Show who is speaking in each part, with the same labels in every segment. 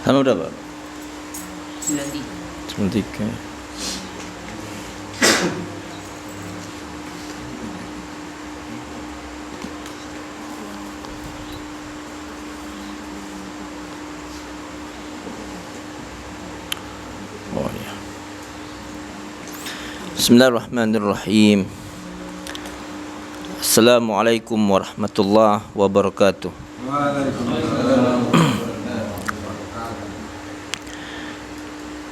Speaker 1: Kan udah Pak?
Speaker 2: 93.
Speaker 1: 93. Oh ya. Bismillahirrahmanirrahim. Assalamualaikum warahmatullahi wabarakatuh.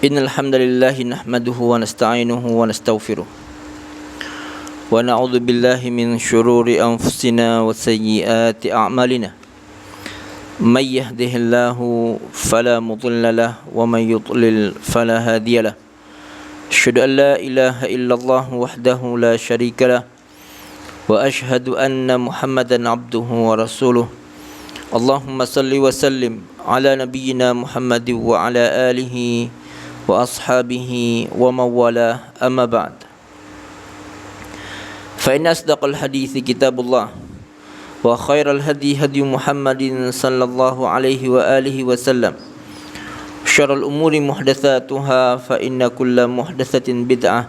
Speaker 1: Innal hamdalillah nahmaduhu wa nasta'inuhu wa nastaghfiruh. Wa na'udzu billahi min shururi anfusina wa sayyiati a'malina. May yahdihillahu fala mudilla lahu wa may yudlil fala hadiya lahu. Asyhadu an la ilaha illallah wahdahu la syarika lahu wa asyhadu anna Muhammadan abduhu wa rasuluh. Allahumma salli wa sallim ala nabiyyina Muhammad wa ala alihi wa ashabihi wa mawala, amma ba'd. Fa inna asdaqal hadithi kitabullah wa khairal hadi hadi Muhammadin sallallahu alaihi wa alihi wa sallam. Syarrul umuri muhdatsatuha fa inna kulla muhdatsatin bid'ah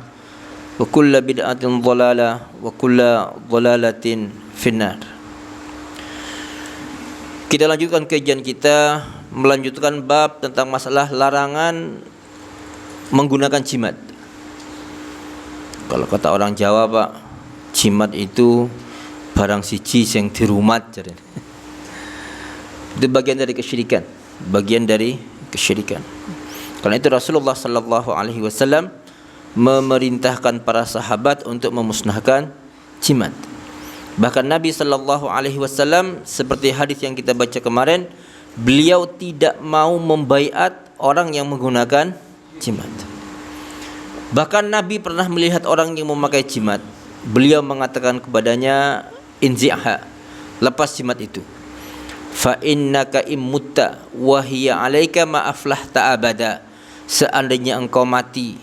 Speaker 1: wa kulla bid'atin dhalalah wa kulla dhalalatin finnar. Kita lanjutkan kajian kita, melanjutkan bab tentang masalah larangan menggunakan jimat. Kalau kata orang Jawa Pak, jimat itu barang siji sing dirumat jadi. Itu bagian dari kesyirikan, bagian dari kesyirikan. Karena itu Rasulullah sallallahu alaihi wasallam memerintahkan para sahabat untuk memusnahkan jimat. Bahkan Nabi sallallahu alaihi wasallam seperti hadis yang kita baca kemarin, beliau tidak mau membaiat orang yang menggunakan jimat. Bahkan Nabi pernah melihat orang yang memakai jimat. Beliau mengatakan kepadanya, inzi'ha, lepas jimat itu. Fa innaka immutta wa hiya 'alaika ma aflahta abada. Seandainya engkau mati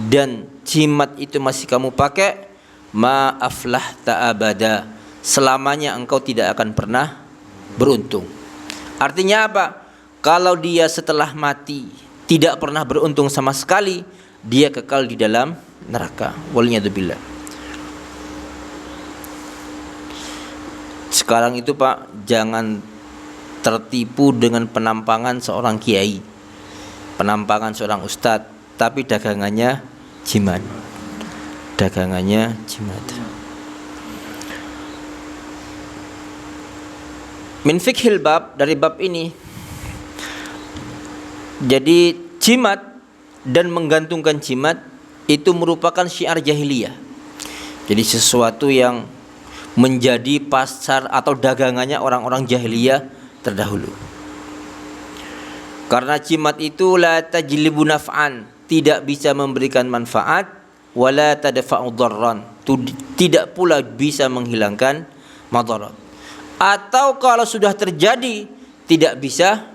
Speaker 1: dan jimat itu masih kamu pakai, ma aflahta abada, selamanya engkau tidak akan pernah beruntung. Artinya apa? Kalau dia setelah mati tidak pernah beruntung sama sekali, dia kekal di dalam neraka. Waliyadzubillah. Sekarang itu Pak, jangan tertipu dengan penampangan seorang kiai, penampangan seorang ustadz, tapi dagangannya jimat. Dagangannya jimat. Min fikhil bab, dari bab ini, jadi jimat dan menggantungkan jimat itu merupakan syiar jahiliyah. Jadi sesuatu yang menjadi pasar atau dagangannya orang-orang jahiliyah terdahulu. Karena jimat itu la tajlibu naf'an, tidak bisa memberikan manfaat, wala tadfa'u dharran, tidak pula bisa menghilangkan madarat. Atau kalau sudah terjadi tidak bisa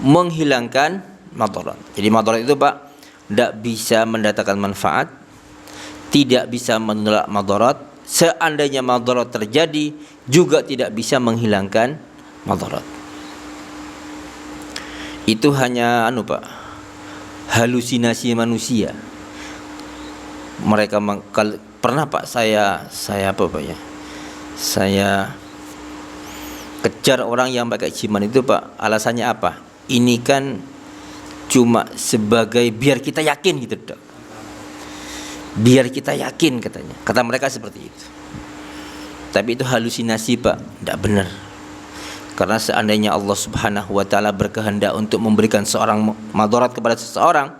Speaker 1: menghilangkan madarat. Jadi madarat itu Pak, tidak bisa mendatangkan manfaat, tidak bisa menolak madarat. Seandainya madarat terjadi juga tidak bisa menghilangkan madarat. Itu hanya Pak, halusinasi manusia. Mereka pernah Pak saya apa Pak ya? Saya kejar orang yang pakai jimat itu Pak, alasannya apa? Ini kan cuma sebagai biar kita yakin gitu Dok. Biar kita yakin katanya. Kata mereka seperti itu. Tapi itu halusinasi Pak, tidak benar. Karena seandainya Allah Subhanahu wa taala berkehendak untuk memberikan seorang madarat kepada seseorang,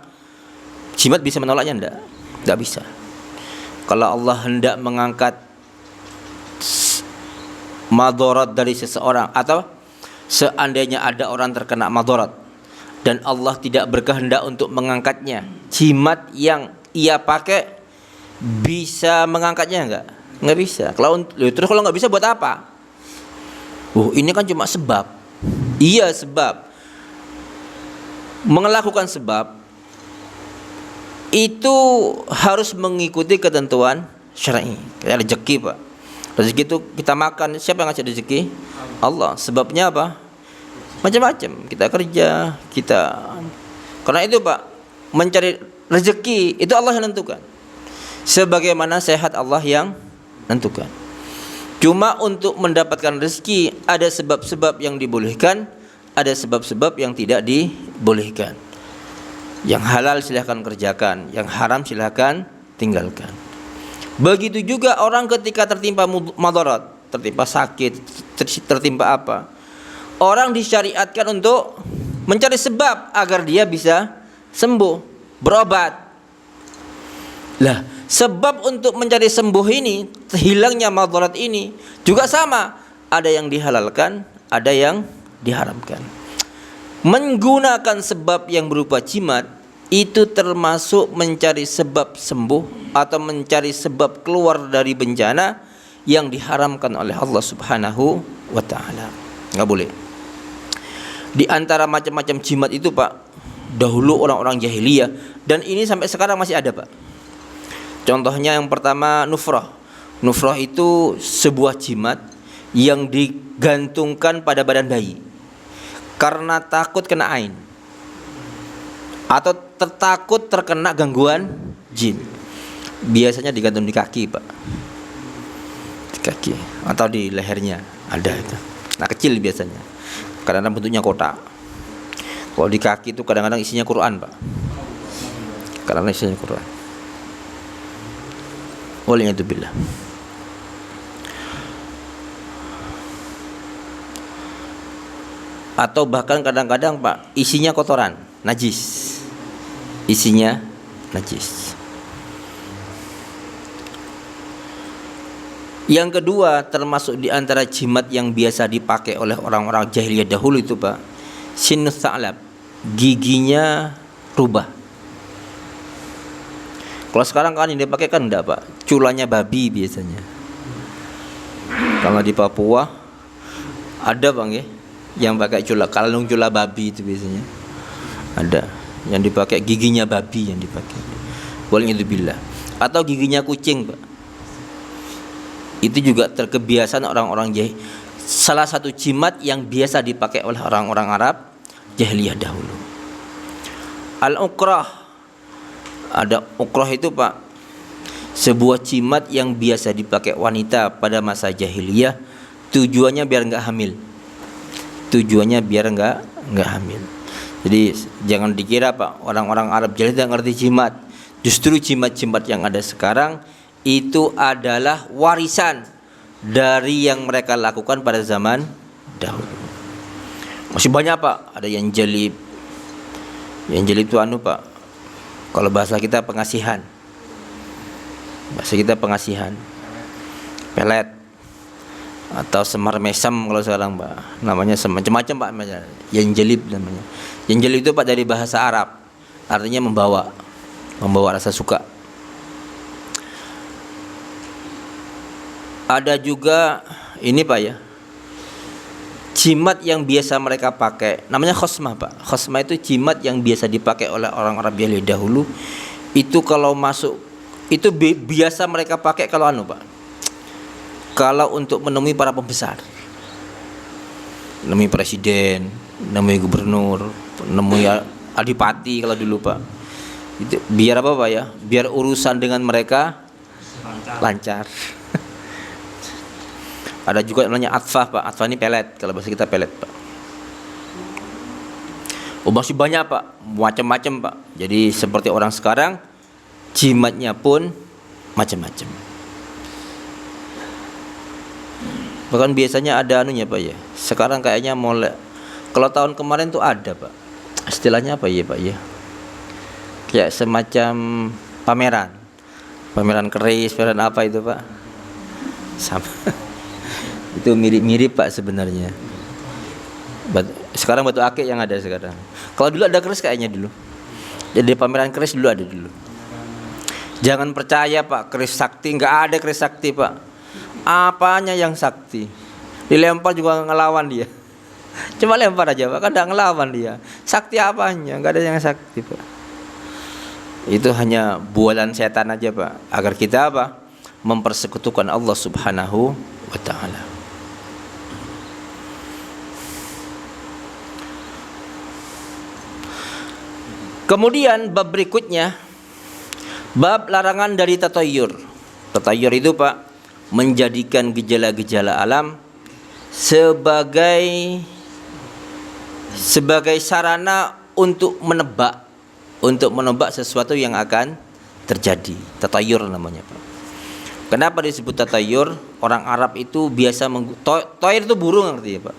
Speaker 1: jimat bisa menolaknya enggak? Enggak bisa. Kalau Allah hendak mengangkat madarat dari seseorang, atau seandainya ada orang terkena madarat dan Allah tidak berkehendak untuk mengangkatnya, jimat yang ia pakai bisa mengangkatnya enggak? Enggak bisa. Terus kalau enggak bisa buat apa? Ini kan cuma sebab. Iya sebab. Melakukan sebab itu harus mengikuti ketentuan syar'i. Kayak rezeki Pak. Rezeki itu kita makan, siapa yang ngasih rezeki? Allah. Sebabnya apa? macam-macam. Kita kerja, karena itu Pak, mencari rezeki itu Allah yang tentukan. Sebagaimana sehat Allah yang tentukan. Cuma untuk mendapatkan rezeki ada sebab-sebab yang dibolehkan, ada sebab-sebab yang tidak dibolehkan. Yang halal silahkan kerjakan, yang haram silahkan tinggalkan. Begitu juga orang ketika tertimpa madarat, tertimpa sakit, tertimpa apa, orang disyariatkan untuk mencari sebab agar dia bisa sembuh, berobat. Lah, sebab untuk mencari sembuh ini, hilangnya madarat ini juga sama, ada yang dihalalkan, ada yang diharamkan. Menggunakan sebab yang berupa jimat itu termasuk mencari sebab sembuh atau mencari sebab keluar dari bencana yang diharamkan oleh Allah Subhanahu wa taala. Enggak boleh. Di antara macam-macam jimat itu Pak, dahulu orang-orang jahiliyah, dan ini sampai sekarang masih ada Pak. Contohnya yang pertama nufrah. Nufrah itu sebuah jimat yang digantungkan pada badan bayi karena takut kena ain atau takut terkena gangguan jin. Biasanya digantung di kaki Pak, di kaki atau di lehernya ada itu. Nah kecil biasanya, kadang-kadang bentuknya kotak. Kalau di kaki itu kadang-kadang isinya Quran Pak, kadang-kadang isinya Quran. Waliyadzubillah. Atau bahkan kadang-kadang Pak, isinya kotoran, najis. Isinya najis. Yang kedua, termasuk di antara jimat yang biasa dipakai oleh orang-orang jahiliyah dahulu itu Pak, sinus sa'lab, giginya rubah. Kalau sekarang kan yang dipakai kan enggak Pak, culanya babi biasanya. Kalau di Papua ada Bang ya, yang pakai kalung cula babi itu biasanya. Ada yang dipakai giginya babi yang dipakai. Waliyadzubillah. Atau giginya kucing Pak. Itu juga terkebiasaan orang-orang jahil. Salah satu jimat yang biasa dipakai oleh orang-orang Arab jahiliyah dahulu. Al-uqrah. Ada uqrah itu Pak, sebuah jimat yang biasa dipakai wanita pada masa jahiliyah. Tujuannya biar enggak hamil. Tujuannya biar enggak hamil. Jadi jangan dikira Pak, orang-orang Arab jahiliyah tidak ngerti jimat. Justru jimat-jimat yang ada sekarang itu adalah warisan dari yang mereka lakukan pada zaman dahulu. Masih banyak Pak, ada yang jalib. Yang jalib itu Pak, kalau bahasa kita pengasihan. Bahasa kita pengasihan. Pelet atau semar mesem kalau sekarang Pak. Namanya macam-macam Pak. Yang jalib namanya. Yang jalib itu Pak dari bahasa Arab. Artinya membawa rasa suka. Ada juga ini Pak ya, jimat yang biasa mereka pakai, namanya khosmah Pak. Khosmah itu jimat yang biasa dipakai oleh orang Arab jahiliyah dahulu. Itu kalau masuk, itu biasa mereka pakai kalau Pak, kalau untuk menemui para pembesar, menemui presiden, menemui gubernur, menemui adipati kalau dulu Pak. Itu biar apa Pak ya? Biar urusan dengan mereka lancar. Ada juga namanya atfah Pak. Atfah ini pelet, kalau bahasa kita pelet Pak. Oh masih banyak Pak, macam-macam Pak. Jadi seperti orang sekarang, jimatnya pun macam-macam. Bahkan biasanya ada anunya Pak ya. Sekarang kayaknya mulai, kalau tahun kemarin tuh ada Pak, istilahnya apa ya Pak ya, kayak semacam pameran keris, pameran apa itu Pak, sama. Itu mirip-mirip Pak sebenarnya. Sekarang batu akik yang ada sekarang. Kalau dulu ada keris kayaknya dulu. Jadi pameran keris dulu ada dulu. Jangan percaya Pak, keris sakti, enggak ada keris sakti Pak. Apanya yang sakti? Dilempar juga ngelawan dia. Cuma lempar aja Pak, kan enggak ngelawan dia. Sakti apanya? Enggak ada yang sakti Pak. Itu hanya bualan setan aja Pak, agar kita apa? Mempersekutukan Allah Subhanahu wa taala. Kemudian bab berikutnya, bab larangan dari tatayur. Tatayur itu Pak, menjadikan gejala-gejala alam sebagai sarana untuk menebak sesuatu yang akan terjadi. Tatayur namanya Pak. Kenapa disebut tatayur? Orang Arab itu biasa toir itu burung artinya Pak.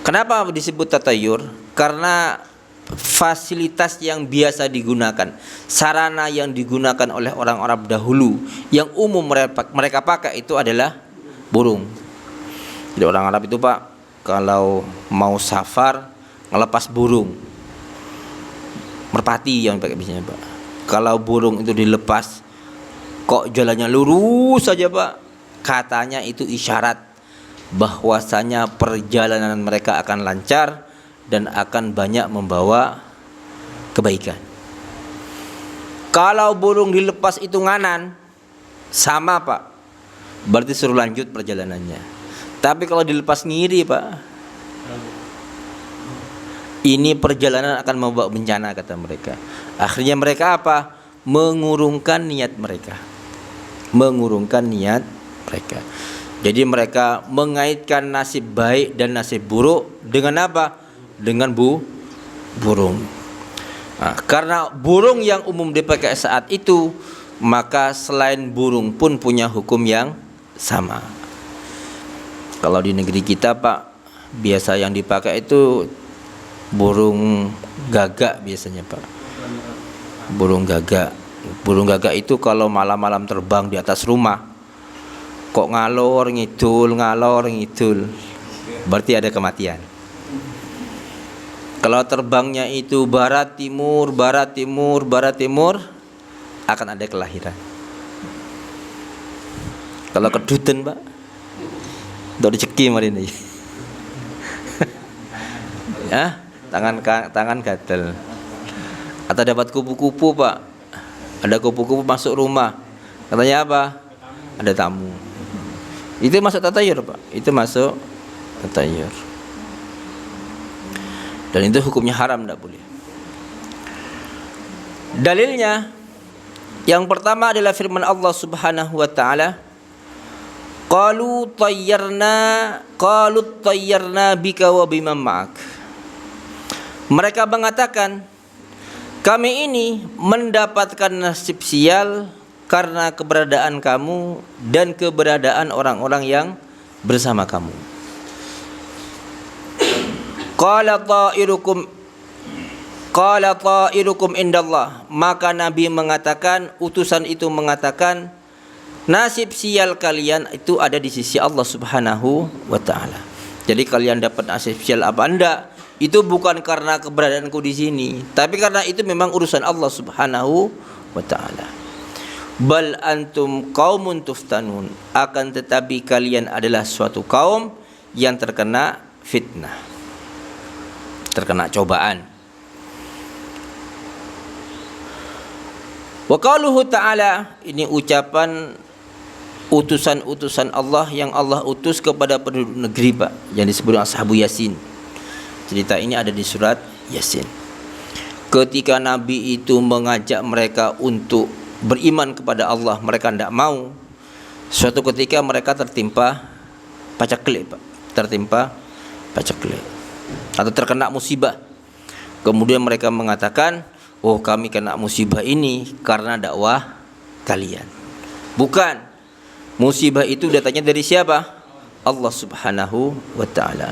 Speaker 1: Kenapa disebut tatayur? Karena fasilitas yang biasa digunakan, sarana yang digunakan oleh orang Arab dahulu, yang umum mereka pakai itu adalah burung. Jadi orang Arab itu Pak, kalau mau safar ngelepas burung, merpati yang pakai biasanya Pak. Kalau burung itu dilepas, kok jalannya lurus saja Pak, katanya itu isyarat bahwasanya perjalanan mereka akan lancar dan akan banyak membawa kebaikan. Kalau burung dilepas itu nganan, sama Pak, berarti suruh lanjut perjalanannya. Tapi kalau dilepas ngiri Pak, ini perjalanan akan membawa bencana kata mereka. Akhirnya mereka apa? Mengurungkan niat mereka. Jadi mereka mengaitkan nasib baik dan nasib buruk dengan apa? Dengan burung. Nah, karena burung yang umum dipakai saat itu, maka selain burung pun punya hukum yang sama. Kalau di negeri kita Pak, biasa yang dipakai itu burung gagak biasanya Pak. Burung gagak itu kalau malam-malam terbang di atas rumah, kok ngalor ngidul, berarti ada kematian. Kalau terbangnya itu barat timur, akan ada kelahiran. Kalau kedutan Pak, udah diceki hari ini. Ya, tangan gatel. Atau dapat kupu-kupu Pak, ada kupu-kupu masuk rumah, katanya apa? Ada tamu. Itu masuk tatayur Pak, itu masuk tatayur. Dan itu hukumnya haram, tidak boleh. Dalilnya yang pertama adalah firman Allah Subhanahu wa taala, qalu tayyarna bika wa biman ma'ak. Mereka mengatakan, kami ini mendapatkan nasib sial karena keberadaan kamu dan keberadaan orang-orang yang bersama kamu. Qala ta'irukum indallah. Maka Nabi mengatakan, utusan itu mengatakan, nasib sial kalian itu ada di sisi Allah Subhanahu wa taala. Jadi kalian dapat nasib sial apa enggak, itu bukan karena keberadaanku di sini, tapi karena itu memang urusan Allah Subhanahu wa taala. Bal antum qaumun tuftanun, akan tetapi kalian adalah suatu kaum yang terkena fitnah, terkena cobaan. Wa qauluhu ta'ala, ini ucapan utusan-utusan Allah yang Allah utus kepada penduduk negeri Pak, yang disebut Ashabu Yasin. Cerita ini ada di surat Yasin. Ketika Nabi itu mengajak mereka untuk beriman kepada Allah, mereka tidak mau. Suatu ketika mereka tertimpa pacaklik Pak, atau terkena musibah. Kemudian mereka mengatakan, oh kami kena musibah ini karena dakwah kalian. Bukan, musibah itu datangnya dari siapa? Allah Subhanahu wa ta'ala.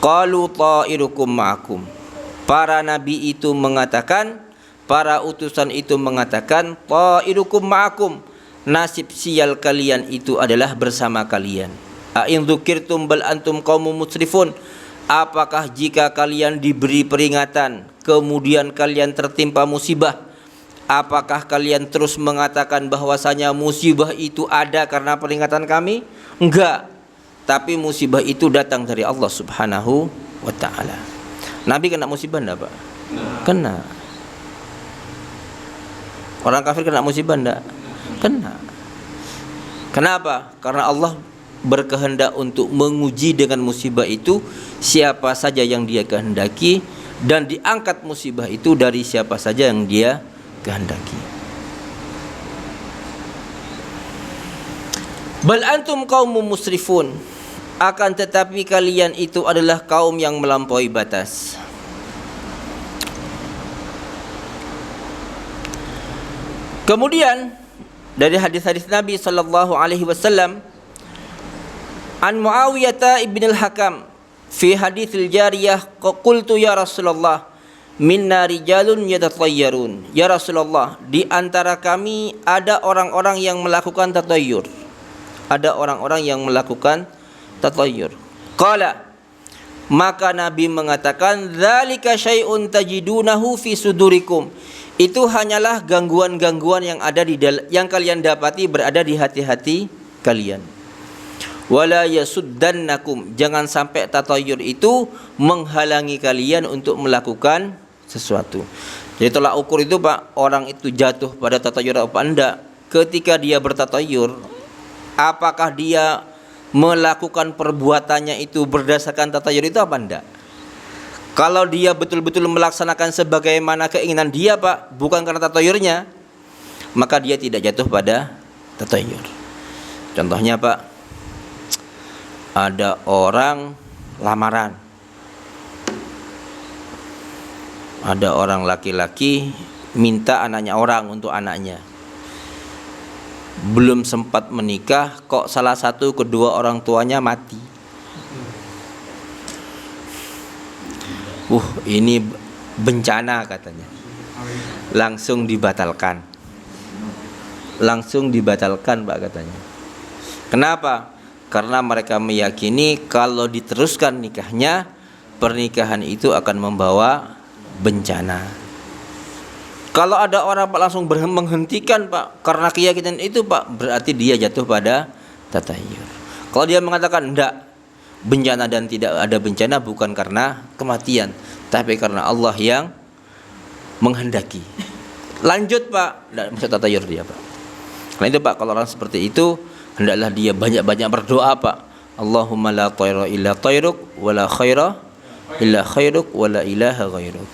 Speaker 1: Qalu ta'irukum ma'akum. Para nabi itu mengatakan, para utusan itu mengatakan, ta'irukum ma'akum, nasib sial kalian itu adalah bersama kalian. A'in dzukirtum bal antum qaumun musrifun. Apakah jika kalian diberi peringatan, kemudian kalian tertimpa musibah, apakah kalian terus mengatakan bahwasanya musibah itu ada karena peringatan kami? Enggak. Tapi musibah itu datang dari Allah Subhanahu wa ta'ala. Nabi kena musibah enggak Pak? Kena. Orang kafir kena musibah enggak? Kena. Kenapa? Karena Allah berkehendak untuk menguji dengan musibah itu siapa saja yang Dia kehendaki, dan diangkat musibah itu dari siapa saja yang dia kehendaki. Bal antum qaumun musrifun, akan tetapi kalian itu adalah kaum yang melampaui batas. Kemudian dari hadis-hadis Nabi sallallahu alaihi wasallam, an Muawiyah ibn al-Hakam fi haditsil jariyah, qultu ya Rasulullah, minna rijalun yatatayyarun. Ya Rasulullah, di antara kami ada orang-orang yang melakukan tatayyur. Ada orang-orang yang melakukan tatayyur. Qala, maka Nabi mengatakan, dzalika syai'un tajidunahu fi sudurikum. Itu hanyalah gangguan-gangguan yang ada yang kalian dapati berada di hati-hati kalian. Wala yasuddannakum, jangan sampai tatayyur itu menghalangi kalian untuk melakukan sesuatu. Jadi tolak ukur itu Pak, orang itu jatuh pada tatayyur apa enggak ketika dia bertatayyur, apakah dia melakukan perbuatannya itu berdasarkan tatayyur itu apa enggak. Kalau dia betul-betul melaksanakan sebagaimana keinginan dia Pak, bukan karena tatayyurnya, maka dia tidak jatuh pada tatayyur. Contohnya Pak, ada orang lamaran, ada orang laki-laki minta anaknya orang untuk anaknya, belum sempat menikah kok salah satu kedua orang tuanya mati. Ini bencana katanya. Langsung dibatalkan. Langsung dibatalkan Pak katanya. Kenapa? Karena mereka meyakini kalau diteruskan nikahnya, pernikahan itu akan membawa bencana. Kalau ada orang Pak langsung menghentikan Pak karena keyakinan itu Pak, berarti dia jatuh pada tatayyur. Kalau dia mengatakan enggak, bencana dan tidak ada bencana bukan karena kematian, tapi karena Allah yang menghendaki. Lanjut Pak, tidak bisa tatayyur dia Pak. Karena itu Pak, kalau orang seperti itu hendaklah dia banyak-banyak berdoa Pak. Allahumma la tayra illa tayruk, wa la khaira illa khairuk, wa la ilaha ghairuk.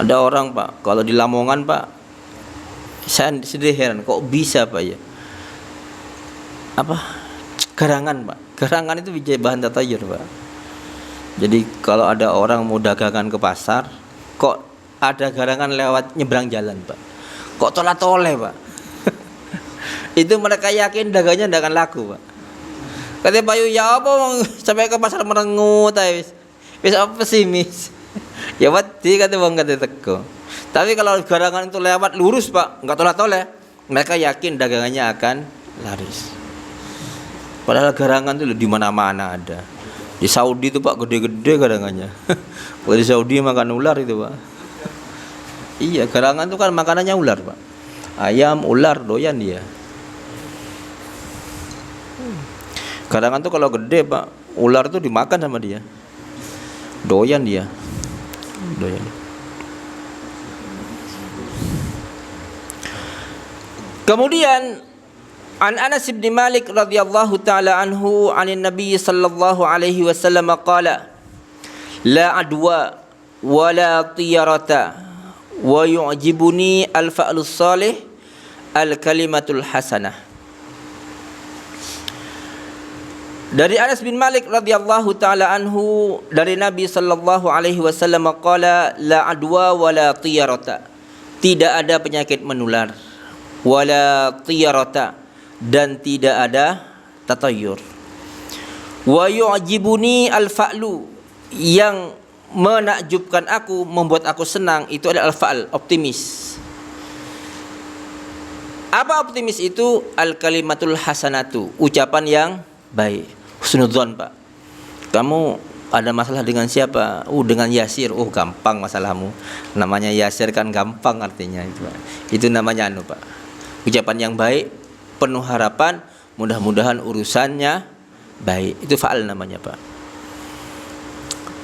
Speaker 1: Ada orang Pak, kalau di Lamongan Pak, saya sedih heran, kok bisa Pak ya? Apa? Garangan Pak. Garangan itu bisa bahan tatayyur Pak. Jadi kalau ada orang mau dagangan ke pasar, kok ada garangan lewat nyebrang jalan Pak. Kok tolak-toleh Pak. Itu mereka yakin dagangnya tidak akan laku Pak. Kata Pak Yu, ya apa sampai ke pasar merengut wis apa pesimis. Ya wedi kata wong kata teko. Tapi kalau garangan itu lewat lurus Pak, enggak tolak-toleh, mereka yakin dagangannya akan laris. Padahal garangan itu di mana-mana ada. Di Saudi itu Pak gede-gede garangannya. Kalau di Saudi makan ular itu Pak. Iya, garangan itu kan makanannya ular Pak. Ayam, ular, doyan dia. Garangan itu kalau gede Pak, ular itu dimakan sama dia. Doyan dia. Doyan. Kemudian an Anas bin Malik radhiyallahu taala anhu anin Nabi sallallahu alaihi wasallam qala la adwa wa la tiyarata wa yu'jibuni al-fa'lus salih al-kalimatul hasanah. Dari Anas bin Malik radhiyallahu taala anhu dari Nabi sallallahu alaihi wasallam qala la adwa wa la tiyarata, tidak ada penyakit menular, wala tiyarata, dan tidak ada tatayyur. Wa yu'jibuni al-fa'lu, yang menakjubkan aku, membuat aku senang, itu adalah al-fa'l, optimis. Apa optimis itu? Al-kalimatul hasanatu, ucapan yang baik. Husnudzon Pak. Kamu ada masalah dengan siapa? Dengan Yasir. Gampang masalahmu. Namanya Yasir kan gampang artinya itu Pak. Itu namanya Pak. Ucapan yang baik, penuh harapan, mudah-mudahan urusannya baik. Itu fa'al namanya Pak.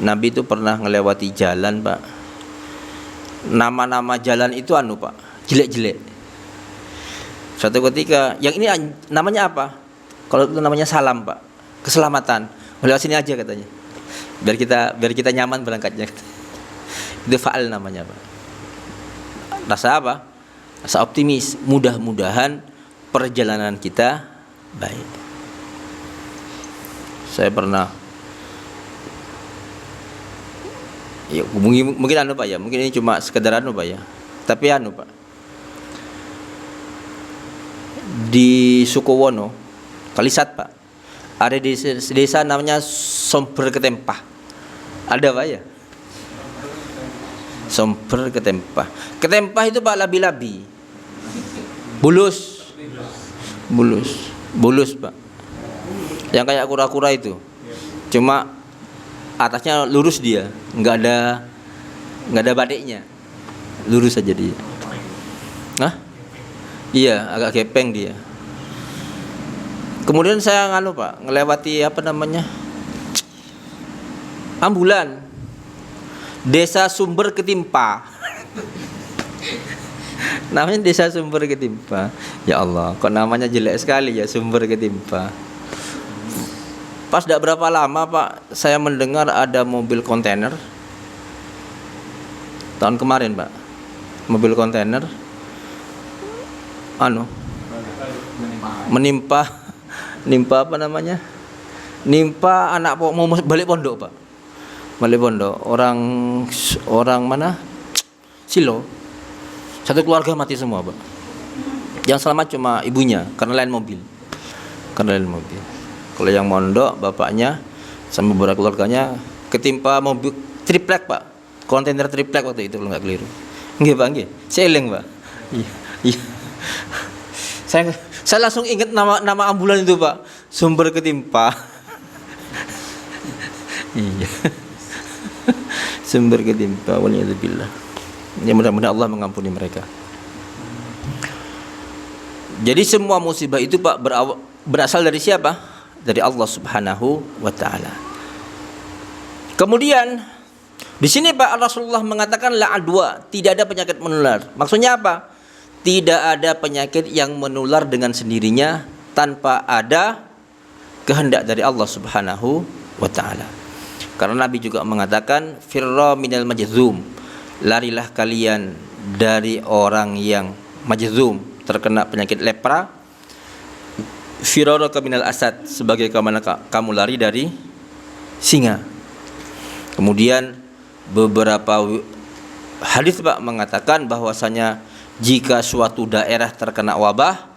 Speaker 1: Nabi itu pernah ngelewati jalan Pak. Nama-nama jalan itu Pak, jelek-jelek. Suatu ketika, yang ini namanya apa? Kalau itu namanya salam Pak. keselamatan. Lewat sini aja katanya. Biar kita nyaman berangkatnya. Itu fa'al namanya, Pak. Rasa apa? Rasa optimis. Mudah-mudahan perjalanan kita baik. Saya pernah ya, mungkin anu Pak ya, mungkin ini cuma sekedar anu Pak ya. Tapi anu Pak, di Sukowono, Kalisat Pak, ada desa namanya Somber Ketempah. Ada Pak ya? Somber Ketempah. Ketempah itu Pak labi-labi. Bulus Pak. Yang kayak kura-kura itu. Cuma atasnya lurus dia, nggak ada batiknya. Lurus saja dia. Hah? Iya, agak gepeng dia. Kemudian saya nganu Pak, ngelewati apa namanya? Ambulan. Desa Sumber Ketimpa. Namanya Desa Sumber Ketimpa. Ya Allah, kok namanya jelek sekali ya, Sumber Ketimpa. Pas tidak berapa lama Pak, saya mendengar ada mobil kontainer. Tahun kemarin Pak, mobil kontainer menimpa apa namanya? Nimpa anak mau balik pondok Pak. Balik pondok, orang mana? Silo. Satu keluarga mati semua Pak. Yang selamat cuma ibunya karena lain mobil. Kalau yang mondok bapaknya sama beberapa keluarganya ketimpa mobil triplek Pak. Kontainer triplek waktu itu kalau nggak keliru. Nggih Pak, nggih. Seling Pak. Iya. Saya langsung ingat nama ambulan itu Pak. Sumber Ketimpa. Iya. Sumber Ketimpa. Waliyadzubillah. Ya mudah-mudahan Allah mengampuni mereka. Jadi semua musibah itu Pak berasal dari siapa? Dari Allah Subhanahu wa taala. Kemudian di sini Pak Rasulullah mengatakan la adwa, tidak ada penyakit menular. Maksudnya apa? Tidak ada penyakit yang menular dengan sendirinya tanpa ada kehendak dari Allah Subhanahu wa taala. Karena Nabi juga mengatakan firra minal majzum, larilah kalian dari orang yang majzum, terkena penyakit lepra. Firaraka minal asad, sebagai kamu lari dari singa. Kemudian beberapa hadis Pak mengatakan bahwasanya jika suatu daerah terkena wabah,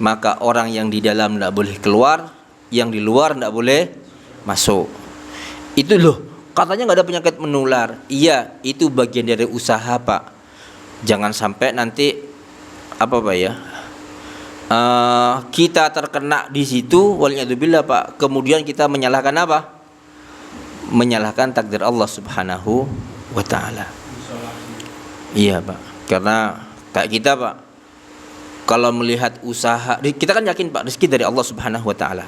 Speaker 1: maka orang yang di dalam tidak boleh keluar, yang di luar tidak boleh masuk. Itu loh, katanya nggak ada penyakit menular. Iya, itu bagian dari usaha Pak. Jangan sampai nanti apa Pak ya? Kita terkena di situ, waliyadzubillah Pak. Kemudian kita menyalahkan apa? Menyalahkan takdir Allah Subhanahu wa taala. Iya Pak, karena kayak kita Pak, kalau melihat usaha, kita kan yakin Pak rezeki dari Allah Subhanahu wa taala.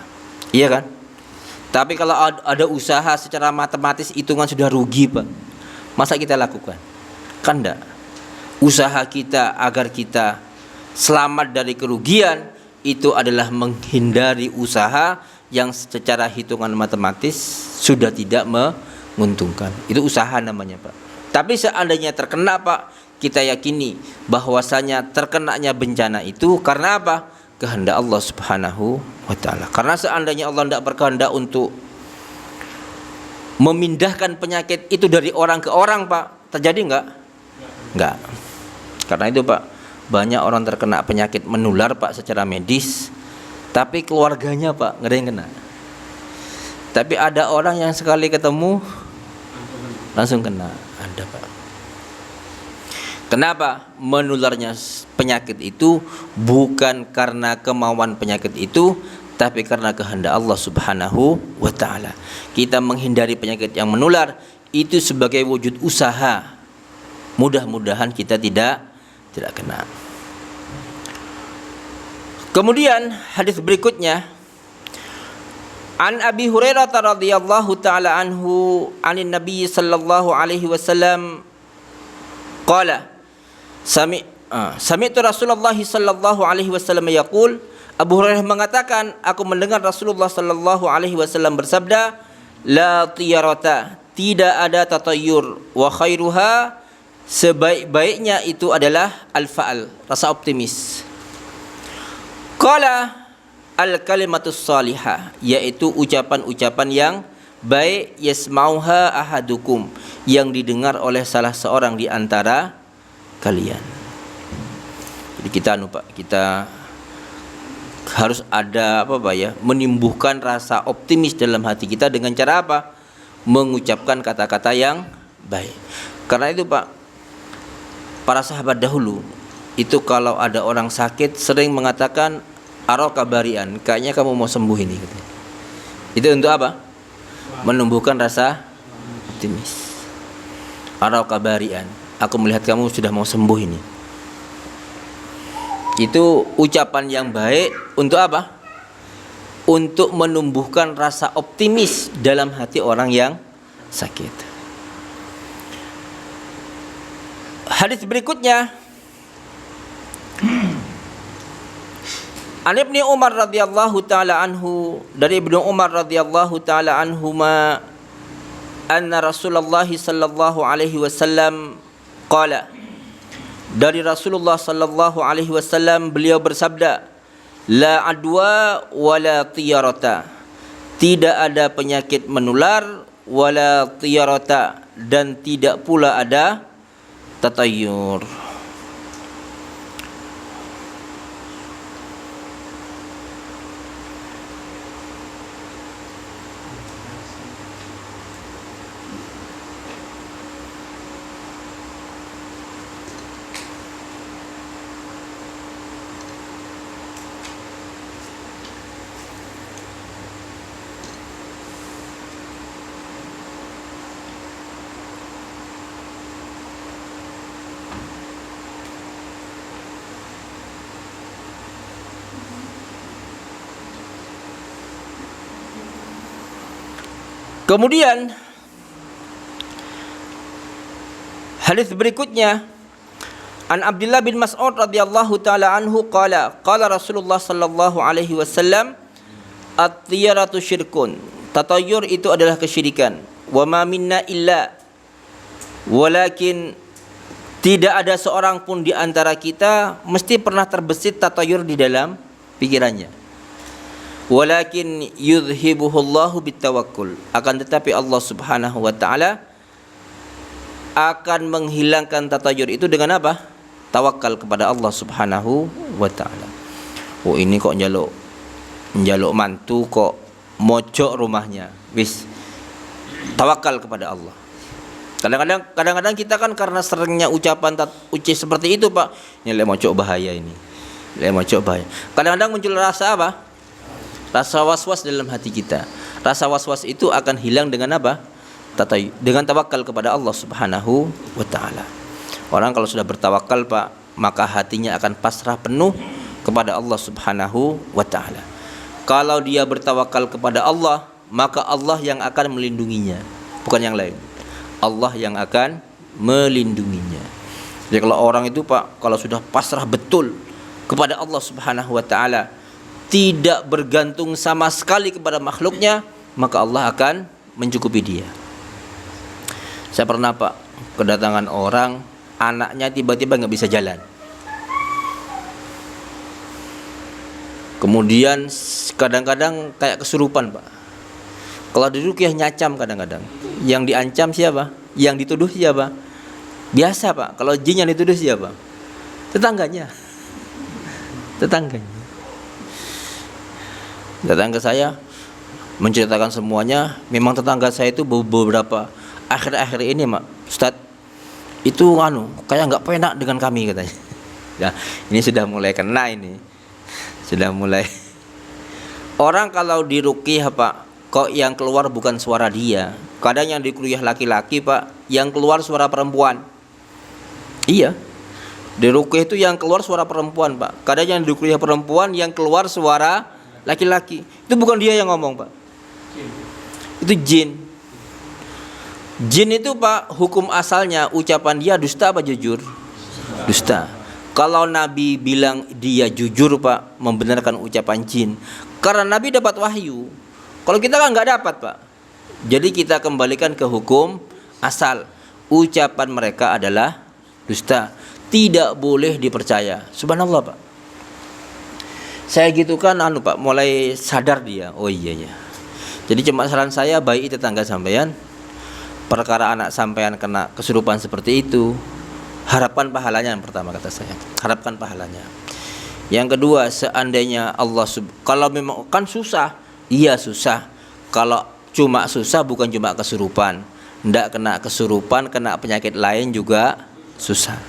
Speaker 1: Iya kan? Tapi kalau ada usaha secara matematis hitungan sudah rugi Pak, masa kita lakukan? Kan enggak. Usaha kita agar kita selamat dari kerugian itu adalah menghindari usaha yang secara hitungan matematis sudah tidak menguntungkan. Itu usaha namanya Pak. Tapi seandainya terkena Pak, kita yakini bahwasanya terkenanya bencana itu karena apa? Kehendak Allah Subhanahu wa taala. Karena seandainya Allah tidak berkehendak untuk memindahkan penyakit itu dari orang ke orang Pak, terjadi enggak? Enggak. Karena itu Pak, banyak orang terkena penyakit menular Pak secara medis, tapi keluarganya Pak nggak ada yang kena. Tapi ada orang yang sekali ketemu langsung kena, ada Pak. Kenapa menularnya penyakit itu? Bukan karena kemauan penyakit itu, tapi karena kehendak Allah Subhanahu wa taala. Kita menghindari penyakit yang menular itu sebagai wujud usaha. Mudah-mudahan kita tidak kena. Kemudian hadis berikutnya, an Abi Hurairah radhiyallahu taala anhu anin Nabi sallallahu alaihi wasallam qala sami'tu Rasulullah sallallahu alaihi wasallam yaqul Abu Hurairah mengatakan, aku mendengar Rasulullah sallallahu alaihi wasallam bersabda, la tiyarata, tidak ada tatayur, wa khairuha, sebaik-baiknya itu adalah al-fa'al, rasa optimis. Qala al-kalimatus salihah, yaitu ucapan-ucapan yang baik, yasmauha ahadukum, yang didengar oleh salah seorang di antara kalian. Jadi kita harus ada menimbuhkan rasa optimis dalam hati kita dengan cara apa? Mengucapkan kata-kata yang baik. Karena itu Pak, para sahabat dahulu itu kalau ada orang sakit sering mengatakan araka barian, kayaknya kamu mau sembuh ini gitu. Itu untuk apa? Menumbuhkan rasa optimis. Araka barian, aku melihat kamu sudah mau sembuh ini. Itu ucapan yang baik untuk apa? Untuk menumbuhkan rasa optimis dalam hati orang yang sakit. Hadis berikutnya, An Ibnu Umar radhiyallahu taala anhu, dari Ibnu Umar radhiyallahu taala anhuma, anna Rasulullah sallallahu alaihi wasallam qala, dari Rasulullah sallallahu alaihi wasallam beliau bersabda, la adwa wala tiyarata, tidak ada penyakit menular, wala tiyarata, dan tidak pula ada tatayur. Kemudian hadis berikutnya, An Abdullah bin Mas'ud radhiyallahu taala anhu qala, qala Rasulullah sallallahu alaihi wasallam, at-tiyaratu syirkun, tatayur itu adalah kesyirikan. Wa ma minna illa, walakin tidak ada seorang pun di antara kita mesti pernah terbesit tatayur di dalam pikirannya. Walakin yudhibuhullahu bitawakkul, akan tetapi Allah Subhanahu wa taala akan menghilangkan tatayur itu dengan apa? Tawakal kepada Allah Subhanahu wa taala. Oh, ini kok njaluk mantu kok mojok rumahnya. Wis tawakal kepada Allah. Kadang-kadang kita kan karena seringnya ucapan seperti itu, Pak. Ini lek mojok bahaya ini. Lek mojok bahaya. Kadang-kadang muncul rasa apa? Rasa was-was dalam hati kita. Rasa was-was itu akan hilang dengan apa? Dengan tawakal kepada Allah Subhanahu wa taala. Orang kalau sudah bertawakal, Pak, maka hatinya akan pasrah penuh kepada Allah Subhanahu wa taala. Kalau dia bertawakal kepada Allah, maka Allah yang akan melindunginya, bukan yang lain. Allah yang akan melindunginya. Jadi kalau orang itu, Pak, kalau sudah pasrah betul kepada Allah Subhanahu wa taala, tidak bergantung sama sekali kepada makhluknya, maka Allah akan mencukupi dia. Saya pernah, Pak, kedatangan orang, anaknya tiba-tiba nggak bisa jalan. Kemudian kadang-kadang kayak kesurupan, Pak. Kalau di ruqyah nyacam kadang-kadang. Yang diancam siapa? Yang dituduh siapa? Biasa, Pak, kalau jin yang dituduh siapa? Tetangganya. Datang ke saya menceritakan semuanya. Memang tetangga saya itu beberapa akhir-akhir ini, Ustaz, itu kayak nggak penak dengan kami, katanya. Ya, ini sudah mulai kena ini. Sudah mulai. Orang kalau di ruqyah, Pak, kok yang keluar bukan suara dia. Kadang yang di ruqyah laki-laki, Pak, yang keluar suara perempuan. Iya. Di ruqyah itu yang keluar suara perempuan, Pak. Kadang yang di ruqyah perempuan yang keluar suara laki-laki. Itu bukan dia yang ngomong, Pak. Itu jin. Jin itu, Pak, hukum asalnya ucapan dia dusta apa jujur? Dusta. Kalau Nabi bilang dia jujur Pak, membenarkan ucapan jin, karena Nabi dapat wahyu. Kalau kita kan nggak dapat Pak. Jadi kita kembalikan ke hukum asal. Ucapan mereka adalah dusta, tidak boleh dipercaya. Subhanallah Pak. Saya gitu kan Pak, mulai sadar dia. Oh iya ya. Jadi cuma saran saya, baik tetangga sampean, perkara anak sampean kena kesurupan seperti itu, harapkan pahalanya yang pertama kata saya. Harapkan pahalanya. Yang kedua, seandainya kalau memang kan susah, iya susah. Kalau cuma susah bukan cuma kesurupan. Ndak kena kesurupan, kena penyakit lain juga susah.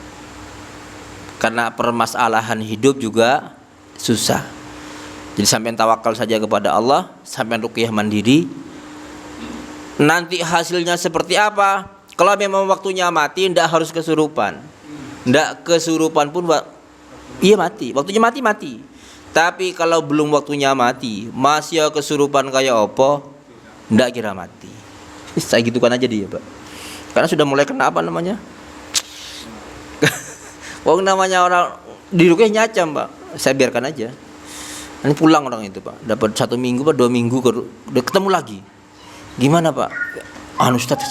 Speaker 1: Karena permasalahan hidup juga susah. Jadi sampean tawakal saja kepada Allah, sampean ruqyah mandiri. Nanti hasilnya seperti apa? Kalau memang waktunya mati, ndak harus kesurupan. Ndak kesurupan pun iya mati. Waktunya mati. Tapi kalau belum waktunya mati, masih kesurupan kayak apa? Ndak kira mati. Saya gitukan aja dia Pak. Karena sudah mulai kena apa namanya? Wong namanya orang di ruqyah nyacam Pak. Saya biarkan aja. Ini pulang orang itu Pak. Dapat 1 minggu Pak, 2 minggu udah ketemu lagi. Gimana Pak? Ustaz,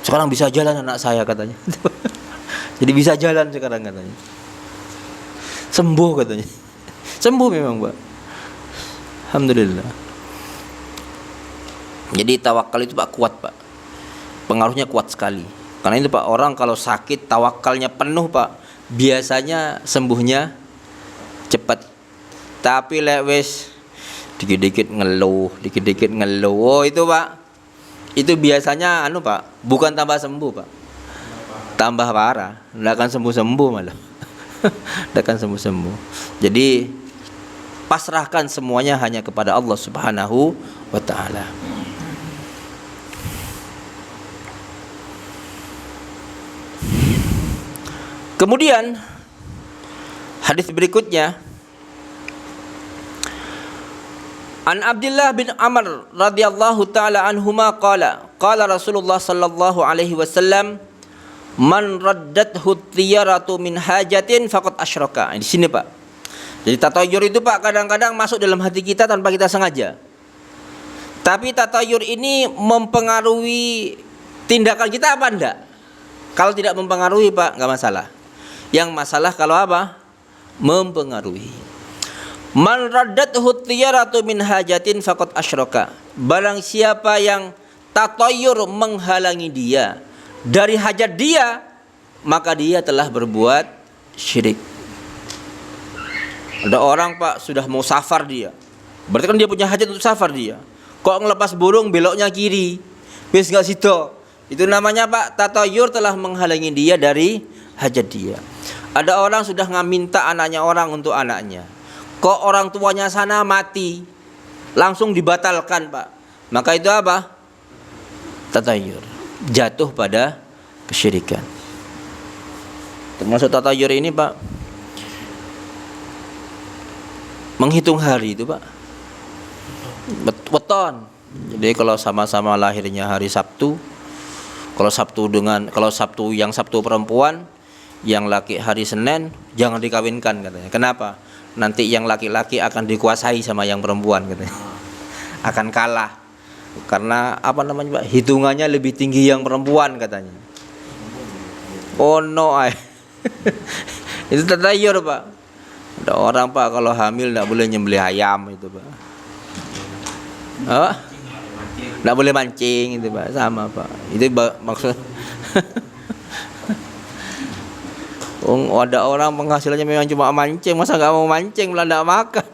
Speaker 1: sekarang bisa jalan anak saya katanya. Jadi bisa jalan sekarang katanya. Sembuh katanya. Sembuh memang Pak. Alhamdulillah. Jadi tawakal itu Pak kuat Pak. Pengaruhnya kuat sekali. Karena itu Pak, orang kalau sakit tawakalnya penuh Pak, biasanya sembuhnya cepat. Tapi lewes dikit-dikit ngeluh. Oh itu Pak, itu biasanya Pak, bukan tambah sembuh Pak, tambah parah. Nggak akan sembuh malah. Nggak akan sembuh. Jadi pasrahkan semuanya hanya kepada Allah Subhanahu wa ta'ala. Kemudian hadis berikutnya, An Abdullah bin Amr radhiyallahu taala anhuma qala Rasulullah sallallahu alaihi wasallam, man raddathu tiyaratu min hajatin faqad asyraka. Di sini Pak. Jadi tatayur itu Pak kadang-kadang masuk dalam hati kita tanpa kita sengaja. Tapi tatayur ini mempengaruhi tindakan kita apa enggak? Kalau tidak mempengaruhi Pak, enggak masalah. Yang masalah kalau apa? Mempengaruhi. Man raddathu tiyaratu min hajatin faqad asyraka. Barang siapa yang tatayur menghalangi dia dari hajat dia, maka dia telah berbuat syirik. Ada orang Pak sudah mau safar dia, berarti kan dia punya hajat untuk safar dia. Kok ngelepas burung beloknya kiri, wis nggak situ. Itu namanya Pak tatayur telah menghalangi dia dari hajat dia. Ada orang sudah ngaminta anaknya orang untuk anaknya, kok orang tuanya sana mati, langsung dibatalkan Pak. Maka itu apa? Tatayur, jatuh pada kesyirikan. Termasuk tatayur ini Pak, menghitung hari itu Pak, weton. Jadi kalau sama-sama lahirnya hari Sabtu, kalau Sabtu yang Sabtu perempuan, yang laki hari Senin, jangan dikawinkan katanya. Kenapa? Nanti yang laki-laki akan dikuasai sama yang perempuan katanya. Akan kalah. Karena apa namanya Pak? Hitungannya lebih tinggi yang perempuan katanya. Oh no, itu tatayur Pak. Ada orang Pak kalau hamil enggak boleh nyembelih ayam itu Pak. Apa? Enggak boleh mancing itu Pak, sama Pak. Itu maksud. Ada orang penghasilannya memang cuma mancing, masa enggak mau mancing malah enggak makan.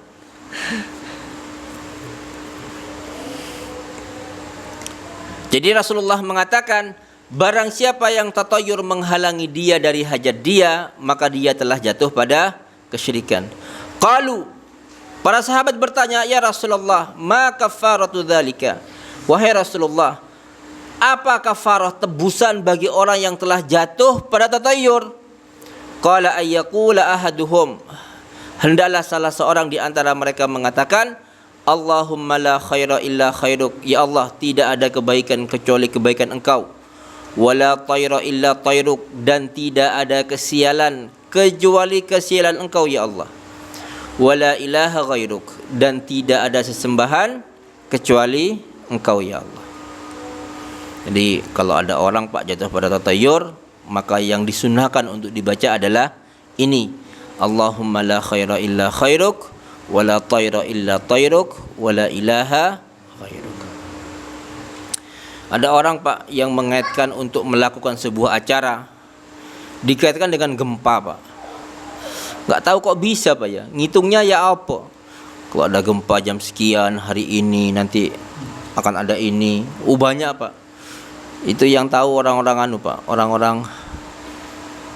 Speaker 1: Jadi Rasulullah mengatakan, barang siapa yang tatayur menghalangi dia dari hajat dia, maka dia telah jatuh pada kesyirikan. Qalu, para sahabat bertanya, ya Rasulullah, ma kafaratu dzalika? Wahai Rasulullah, apa kafarah tebusan bagi orang yang telah jatuh pada tatayur? Qala ayyaqula ahaduhum, hendaklah salah seorang di antara mereka mengatakan, Allahumma la khaira illa khairuk. Ya Allah, tidak ada kebaikan kecuali kebaikan Engkau. wala tayra illa tayruk, dan tidak ada kesialan kecuali kesialan Engkau ya Allah. Wala ilaha ghairuk, dan tidak ada sesembahan kecuali Engkau ya Allah. Jadi kalau ada orang Pak jatuh pada tatayur, maka yang disunahkan untuk dibaca adalah ini, Allahumma la khaira illa khairuk, wala tayra illa tayruk, wala ilaha ghairuk. Ada orang Pak yang mengaitkan untuk melakukan sebuah acara dikaitkan dengan gempa Pak. Nggak tahu kok bisa Pak ya, ngitungnya ya apa, kalau ada gempa jam sekian hari ini nanti akan ada ini, banyak Pak. Itu yang tahu orang-orang Pak, orang-orang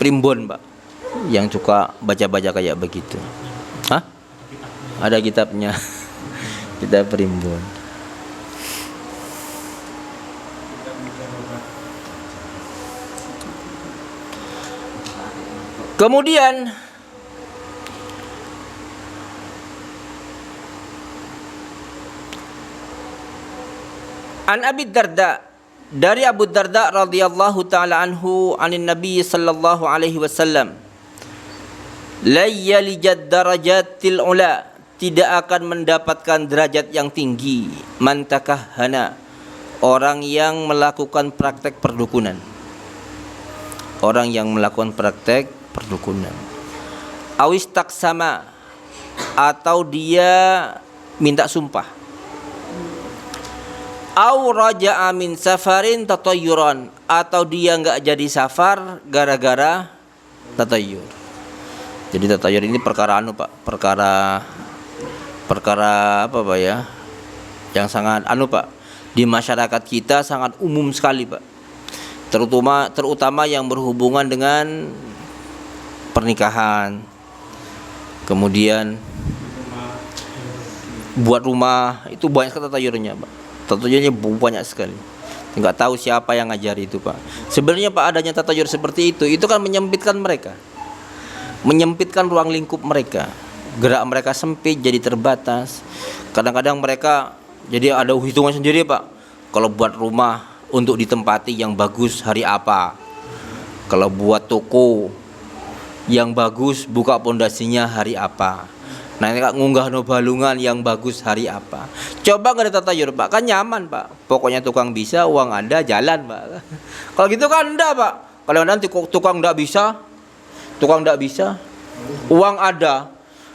Speaker 1: primbon Pak, yang suka baca-baca kayak begitu. Hah? Ada kitabnya. Kitab primbon. Kemudian An Abi Darda, dari Abu Darda radhiyallahu taala anhu anin Nabi sallallahu alaihi wasallam, la yalijad darajatil ula, tidak akan mendapatkan derajat yang tinggi, man takahhana, orang yang melakukan praktek perdukunan. Orang yang melakukan praktek perdukunan. Awis taksama, atau dia minta sumpah. Au raja'a min safarin tatayyuran, atau dia enggak jadi safar gara-gara tatayyur. Jadi tatayyur ini perkara Pak, perkara apa Pak ya? Yang sangat Pak, di masyarakat kita sangat umum sekali Pak. Terutama yang berhubungan dengan pernikahan, kemudian buat rumah, itu banyak sekali tatayurnya Pak. Tatayurnya banyak sekali. Enggak tahu siapa yang ngajari itu Pak. Sebenarnya Pak, adanya tatayur seperti itu kan menyempitkan mereka, menyempitkan ruang lingkup mereka. Gerak mereka sempit, jadi terbatas. Kadang-kadang mereka jadi ada hitungan sendiri Pak. Kalau buat rumah untuk ditempati yang bagus hari apa, kalau buat toko yang bagus buka pondasinya hari apa, nanti ngunggah no balungan yang bagus hari apa. Coba nggak ada tatayur Pak, kan nyaman Pak. Pokoknya tukang bisa, uang ada, jalan Pak. Kalau gitu kan enggak Pak. Kalau nanti tukang enggak bisa, uang ada,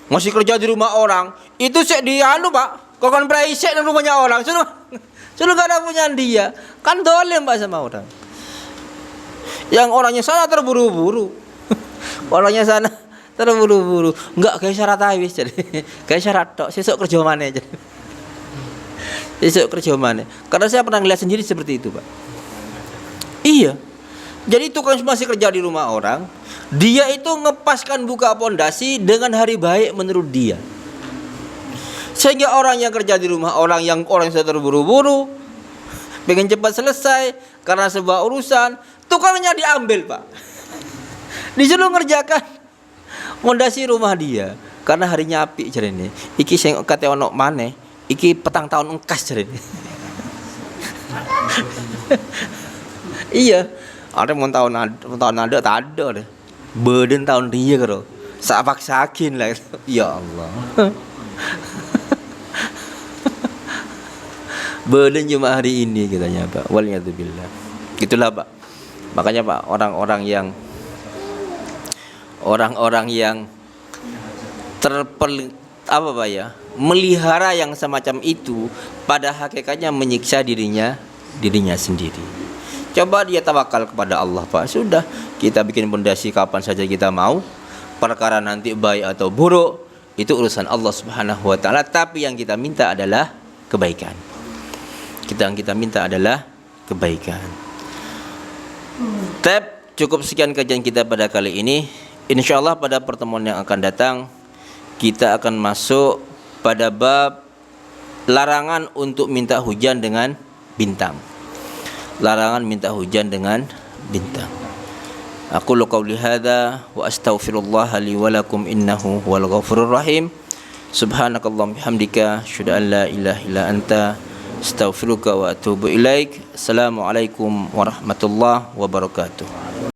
Speaker 1: masih kerja di rumah orang, itu sih di Pak. Kau kan berisik di rumahnya orang, suruh nggak ada punya dia, kan dolim Pak sama orang. Yang orangnya sana terburu-buru. Orangnya sana terburu-buru, enggak kayak syarat habis jadi. Kayak syarat tok, sesuk kerja mana aja. Sesuk kerja mana? Karena saya pernah lihat sendiri seperti itu, Pak. Iya. Jadi tukang masih kerja di rumah orang, dia itu ngepaskan buka pondasi dengan hari baik menurut dia. Sehingga orang yang kerja di rumah orang yang sudah terburu-buru, pengen cepat selesai karena sebuah urusan, tukangnya diambil, Pak. Disuruh ngerjakan pondasi rumah dia karena harinya apik jarene. Iki sing kate ono maneh, iki petang tahun engkas jarene. Iya, ada mau tahun ada tak ada deh. Beden tahun dia karo. Sak paksakin lah. Ya Allah. Beden cuma hari ini katanya Pak. Waliyadzubillah. Gitulah Pak. Makanya Pak, orang-orang yang melihara yang semacam itu pada hakikatnya menyiksa dirinya sendiri. Coba dia tawakal kepada Allah Pak. Sudah, kita bikin pondasi kapan saja kita mau. Perkara nanti baik atau buruk itu urusan Allah Subhanahu wa taala, tapi yang kita minta adalah kebaikan. Yang kita minta adalah kebaikan. Cukup sekian kajian kita pada kali ini. Insyaallah pada pertemuan yang akan datang kita akan masuk pada bab larangan untuk minta hujan dengan bintang. Larangan minta hujan dengan bintang. Aku qauli hadza wa astaghfirullah li wa lakum innahu huwal ghafurur rahim. Subhanakallahumma bihamdika asyhadu an la ilaha illa anta Astaghfiruka wa atubu ilaik. Assalamualaikum warahmatullahi wabarakatuh.